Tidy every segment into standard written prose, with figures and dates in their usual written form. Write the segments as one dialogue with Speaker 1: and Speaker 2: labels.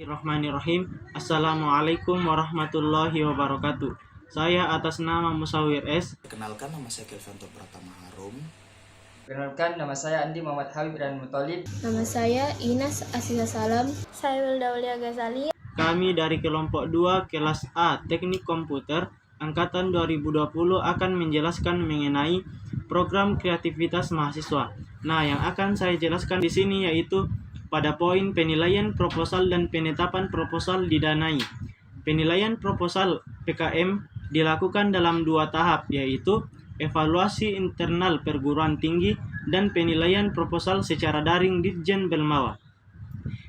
Speaker 1: Bismillahirrahmanirrahim. Assalamualaikum warahmatullahi wabarakatuh. Saya atas nama Musawir S.
Speaker 2: Perkenalkan, nama saya Kelvanto Pratama Harum.
Speaker 3: Perkenalkan, nama saya Andi Muhammad Habib dan Muthalib.
Speaker 4: Nama saya Inas Asisa Salam.
Speaker 5: Saya Wilda Ghazali.
Speaker 1: Kami dari kelompok 2 kelas A Teknik Komputer angkatan 2020 akan menjelaskan mengenai program kreativitas mahasiswa. Nah, yang akan saya jelaskan di sini yaitu pada poin penilaian proposal dan penetapan proposal didanai. Penilaian proposal PKM dilakukan dalam 2 tahap, yaitu evaluasi internal perguruan tinggi dan penilaian proposal secara daring Ditjen Belmawa.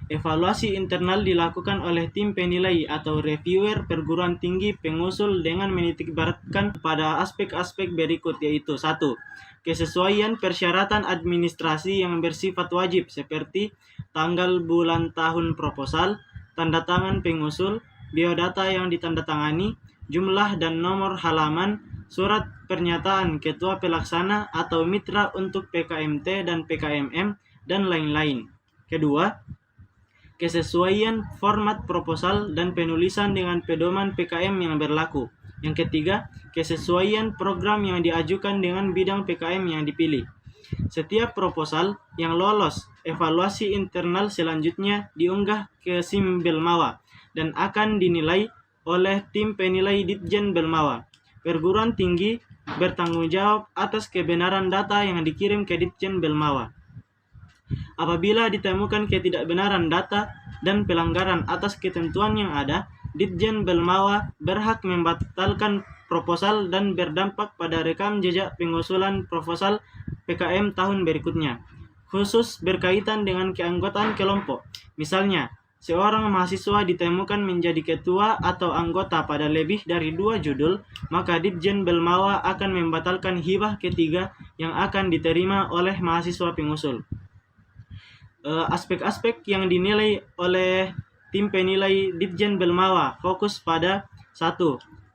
Speaker 1: Evaluasi internal dilakukan oleh tim penilai atau reviewer perguruan tinggi pengusul dengan menitikberatkan pada aspek-aspek berikut, yaitu 1. Kesesuaian persyaratan administrasi yang bersifat wajib seperti tanggal, bulan, tahun proposal, tanda tangan pengusul, biodata yang ditandatangani, jumlah dan nomor halaman, surat pernyataan ketua pelaksana atau mitra untuk PKMT dan PKMM, dan lain-lain. Kedua, kesesuaian format proposal dan penulisan dengan pedoman PKM yang berlaku. Yang ketiga, kesesuaian program yang diajukan dengan bidang PKM yang dipilih. Setiap proposal yang lolos evaluasi internal selanjutnya diunggah ke SIM Belmawa dan akan dinilai oleh tim penilai Ditjen Belmawa. Perguruan tinggi bertanggung jawab atas kebenaran data yang dikirim ke Ditjen Belmawa. Apabila ditemukan ketidakbenaran data dan pelanggaran atas ketentuan yang ada, Ditjen Belmawa berhak membatalkan proposal dan berdampak pada rekam jejak pengusulan proposal PKM tahun berikutnya, khusus berkaitan dengan keanggotaan kelompok. Misalnya, seorang mahasiswa ditemukan menjadi ketua atau anggota pada lebih dari 2 judul, maka Ditjen Belmawa akan membatalkan hibah ketiga yang akan diterima oleh mahasiswa pengusul. Aspek-aspek yang dinilai oleh tim penilai Ditjen Belmawa fokus pada 1.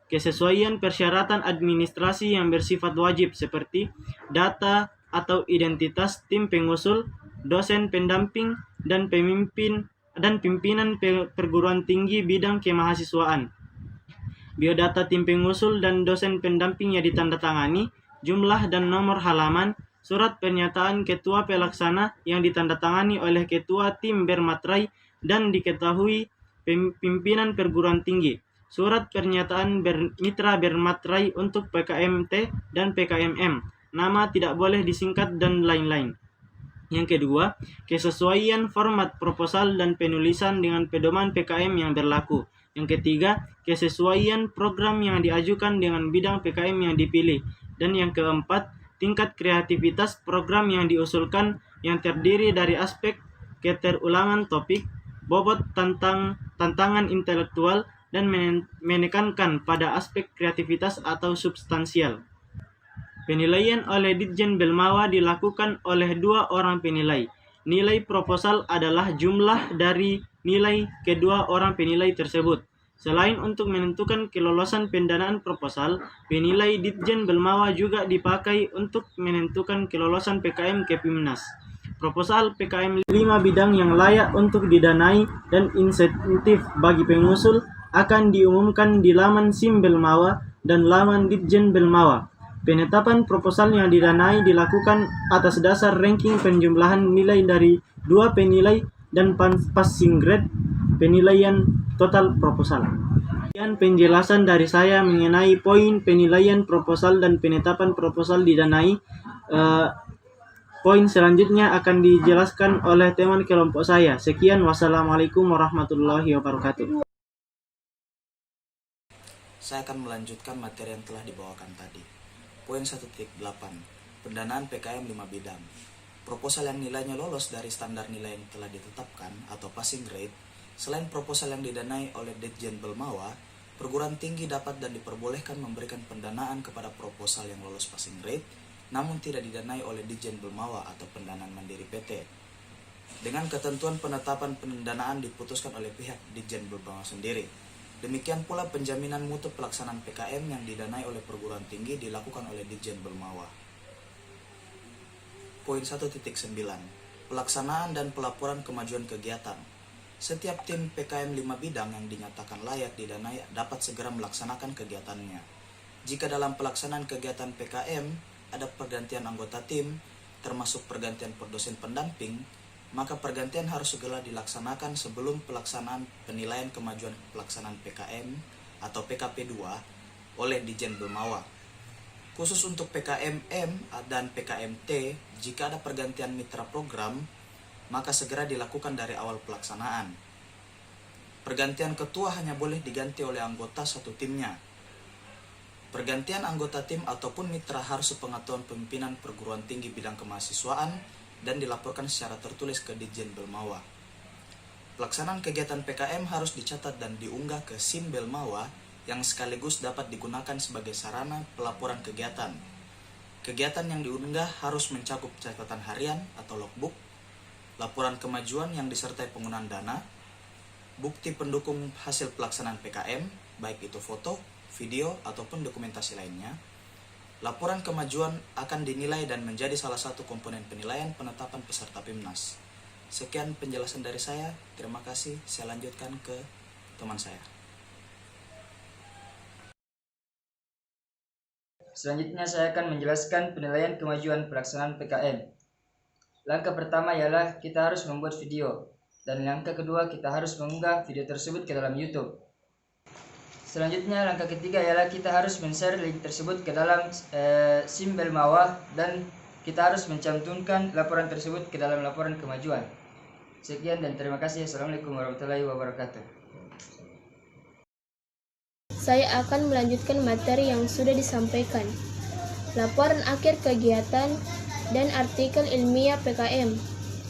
Speaker 1: Kesesuaian persyaratan administrasi yang bersifat wajib seperti data atau identitas tim pengusul, dosen pendamping, dan pimpinan perguruan tinggi bidang kemahasiswaan. Biodata tim pengusul dan dosen pendamping yang ditandatangani, jumlah dan nomor halaman, surat pernyataan ketua pelaksana yang ditandatangani oleh ketua tim bermatrai dan diketahui pimpinan perguruan tinggi, surat pernyataan mitra bermatrai untuk PKMT dan PKMM, nama tidak boleh disingkat, dan lain-lain. Yang kedua, kesesuaian format proposal dan penulisan dengan pedoman PKM yang berlaku. Yang ketiga, kesesuaian program yang diajukan dengan bidang PKM yang dipilih. Dan yang keempat, tingkat kreativitas program yang diusulkan yang terdiri dari aspek keterulangan topik, bobot tantangan intelektual, dan menekankan pada aspek kreativitas atau substansial. Penilaian oleh Ditjen Belmawa dilakukan oleh 2 orang penilai. Nilai proposal adalah jumlah dari nilai kedua orang penilai tersebut. Selain untuk menentukan kelolosan pendanaan proposal, penilai Ditjen Belmawa juga dipakai untuk menentukan kelolosan PKM Kepimnas. Proposal PKM 5 bidang yang layak untuk didanai dan insentif bagi pengusul akan diumumkan di laman SIM Belmawa dan laman Ditjen Belmawa. Penetapan proposal yang didanai dilakukan atas dasar ranking penjumlahan nilai dari 2 penilai dan passing grade penilaian total proposal. Sekian penjelasan dari saya mengenai poin penilaian proposal dan penetapan proposal didanai. Poin selanjutnya akan dijelaskan oleh teman kelompok saya. Sekian, wassalamualaikum warahmatullahi wabarakatuh.
Speaker 2: Saya akan melanjutkan materi yang telah dibawakan tadi. Poin 1.8. Pendanaan PKM 5 bidang. Proposal yang nilainya lolos dari standar nilai yang telah ditetapkan atau passing grade. Selain proposal yang didanai oleh Ditjen Belmawa, perguruan tinggi dapat dan diperbolehkan memberikan pendanaan kepada proposal yang lolos passing grade, namun tidak didanai oleh Ditjen Belmawa atau pendanaan mandiri PT. Dengan ketentuan penetapan pendanaan diputuskan oleh pihak Ditjen Belmawa sendiri. Demikian pula penjaminan mutu pelaksanaan PKM yang didanai oleh perguruan tinggi dilakukan oleh Ditjen Belmawa. Poin 1.9. Pelaksanaan dan pelaporan kemajuan kegiatan. Setiap tim PKM 5 bidang yang dinyatakan layak didanai dapat segera melaksanakan kegiatannya. Jika dalam pelaksanaan kegiatan PKM ada pergantian anggota tim, termasuk pergantian dosen pendamping, maka pergantian harus segera dilaksanakan sebelum pelaksanaan penilaian kemajuan pelaksanaan PKM atau PKP 2 oleh Ditjen Belmawa. Khusus untuk PKM-M dan PKM-T, jika ada pergantian mitra program, maka segera dilakukan dari awal pelaksanaan. Pergantian ketua hanya boleh diganti oleh anggota satu timnya. Pergantian anggota tim ataupun mitra harus sepengetahuan pimpinan perguruan tinggi bidang kemahasiswaan dan dilaporkan secara tertulis ke Ditjen Belmawa. Pelaksanaan kegiatan PKM harus dicatat dan diunggah ke SIM Belmawa yang sekaligus dapat digunakan sebagai sarana pelaporan kegiatan. Kegiatan yang diunggah harus mencakup catatan harian atau logbook, laporan kemajuan yang disertai penggunaan dana, bukti pendukung hasil pelaksanaan PKM, baik itu foto, video, ataupun dokumentasi lainnya. Laporan kemajuan akan dinilai dan menjadi salah satu komponen penilaian penetapan peserta PIMNAS. Sekian penjelasan dari saya, terima kasih. Saya lanjutkan ke teman saya.
Speaker 3: Selanjutnya saya akan menjelaskan penilaian kemajuan pelaksanaan PKM. Langkah pertama ialah kita harus membuat video, dan langkah kedua kita harus mengunggah video tersebut ke dalam YouTube. Selanjutnya langkah ketiga ialah kita harus men-share link tersebut ke dalam SIM Belmawa dan kita harus mencantumkan laporan tersebut ke dalam laporan kemajuan. Sekian dan terima kasih. Assalamualaikum warahmatullahi wabarakatuh.
Speaker 4: Saya akan melanjutkan materi yang sudah disampaikan. Laporan akhir kegiatan dan artikel ilmiah PKM.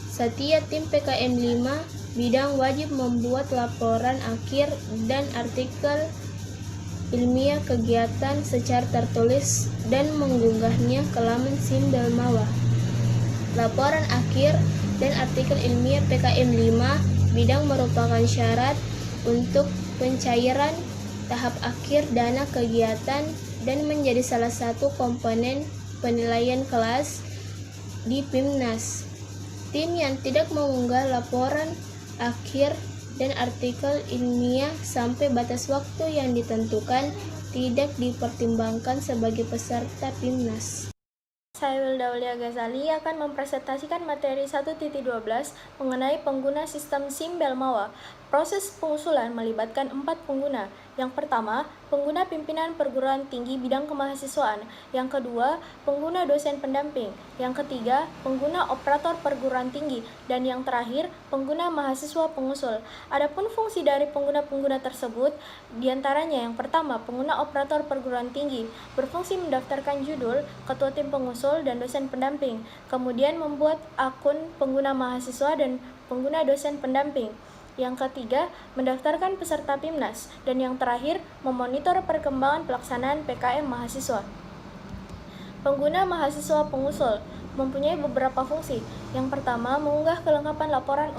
Speaker 4: Setiap tim PKM 5 bidang wajib membuat laporan akhir dan artikel ilmiah kegiatan secara tertulis dan mengunggahnya ke laman SIM Belmawa. Laporan akhir dan artikel ilmiah PKM 5 bidang merupakan syarat untuk pencairan tahap akhir dana kegiatan dan menjadi salah satu komponen penilaian kelas di PIMNAS. Tim yang tidak mengunggah laporan akhir dan artikel ilmiah sampai batas waktu yang ditentukan tidak dipertimbangkan sebagai peserta PIMNAS.
Speaker 5: Saya Wilda Aulia Ghazali akan mempresentasikan materi 1.12 mengenai pengguna sistem SIM Belmawa. Proses pengusulan melibatkan 4 pengguna. Yang pertama, pengguna pimpinan perguruan tinggi bidang kemahasiswaan. Yang kedua, pengguna dosen pendamping. Yang ketiga, pengguna operator perguruan tinggi. Dan yang terakhir, pengguna mahasiswa pengusul. Adapun fungsi dari pengguna-pengguna tersebut, diantaranya yang pertama, pengguna operator perguruan tinggi berfungsi mendaftarkan judul, ketua tim pengusul, dan dosen pendamping. Kemudian membuat akun pengguna mahasiswa dan pengguna dosen pendamping. Yang ketiga, mendaftarkan peserta PIMNAS. Dan yang terakhir, memonitor perkembangan pelaksanaan PKM mahasiswa. Pengguna mahasiswa pengusul mempunyai beberapa fungsi. Yang pertama, mengunggah kelengkapan laporan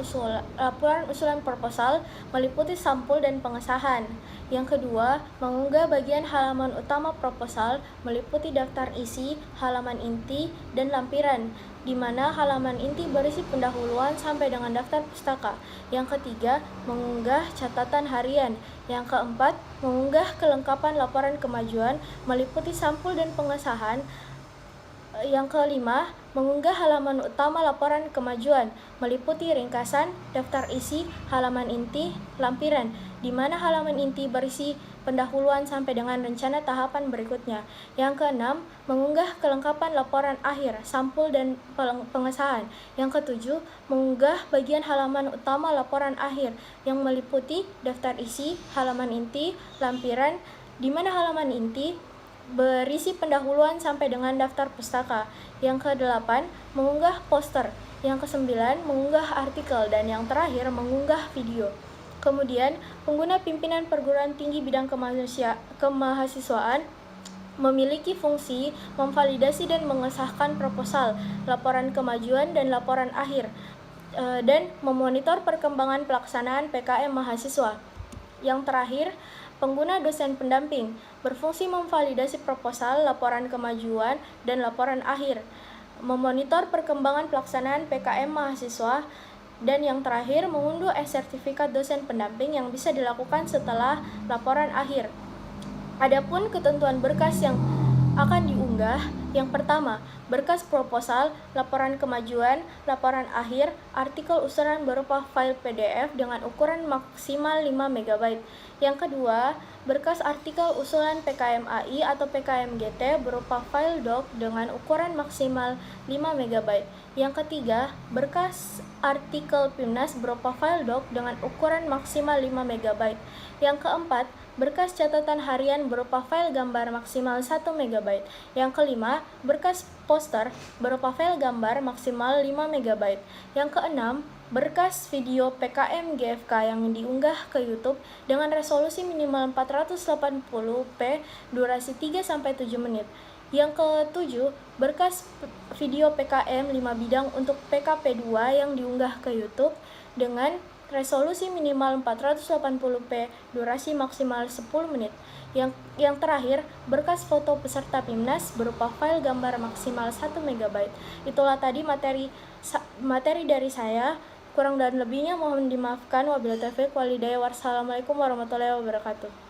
Speaker 5: usulan proposal meliputi sampul dan pengesahan. Yang kedua, mengunggah bagian halaman utama proposal meliputi daftar isi, halaman inti, dan lampiran, di mana halaman inti berisi pendahuluan sampai dengan daftar pustaka. Yang ketiga, mengunggah catatan harian. Yang keempat, mengunggah kelengkapan laporan kemajuan meliputi sampul dan pengesahan. Yang kelima, mengunggah halaman utama laporan kemajuan meliputi ringkasan, daftar isi, halaman inti, lampiran, di mana halaman inti berisi pendahuluan sampai dengan rencana tahapan berikutnya. Yang keenam, mengunggah kelengkapan laporan akhir, sampul dan pengesahan. Yang ketujuh, mengunggah bagian halaman utama laporan akhir yang meliputi daftar isi, halaman inti, lampiran, di mana halaman inti berisi pendahuluan sampai dengan daftar pustaka. Yang ke-8, mengunggah poster. Yang ke-9, mengunggah artikel. Dan yang terakhir, mengunggah video. Kemudian, pengguna pimpinan perguruan tinggi bidang kemahasiswaan memiliki fungsi memvalidasi dan mengesahkan proposal, laporan kemajuan, dan laporan akhir, dan memonitor perkembangan pelaksanaan PKM mahasiswa. Yang terakhir, pengguna dosen pendamping berfungsi memvalidasi proposal, laporan kemajuan, dan laporan akhir, memonitor perkembangan pelaksanaan PKM mahasiswa, Dan yang terakhir, mengunduh sertifikat dosen pendamping yang bisa dilakukan setelah laporan akhir. Adapun ketentuan berkas yang akan diunggah, yang pertama, berkas proposal, laporan kemajuan, laporan akhir, artikel usulan berupa file PDF dengan ukuran maksimal 5 MB. Yang kedua, berkas artikel usulan PKM-AI atau PKM-GT berupa file doc dengan ukuran maksimal 5 MB. Yang ketiga, berkas artikel PIMNAS berupa file doc dengan ukuran maksimal 5 MB. Yang keempat, berkas catatan harian berupa file gambar maksimal 1 MB. Yang kelima, berkas poster berupa file gambar maksimal 5 MB. Yang keenam, berkas video PKM GFK yang diunggah ke YouTube dengan resolusi minimal 480p, durasi 3-7 menit. Yang ketujuh, berkas video PKM 5 bidang untuk PKP2 yang diunggah ke YouTube dengan resolusi minimal 480p, durasi maksimal 10 menit. Yang terakhir, berkas foto peserta PIMNAS berupa file gambar maksimal 1 MB. Itulah tadi materi dari saya. Kurang dan lebihnya mohon dimaafkan. Wabillahi taufiq wal hidayah. Wassalamualaikum warahmatullahi wabarakatuh.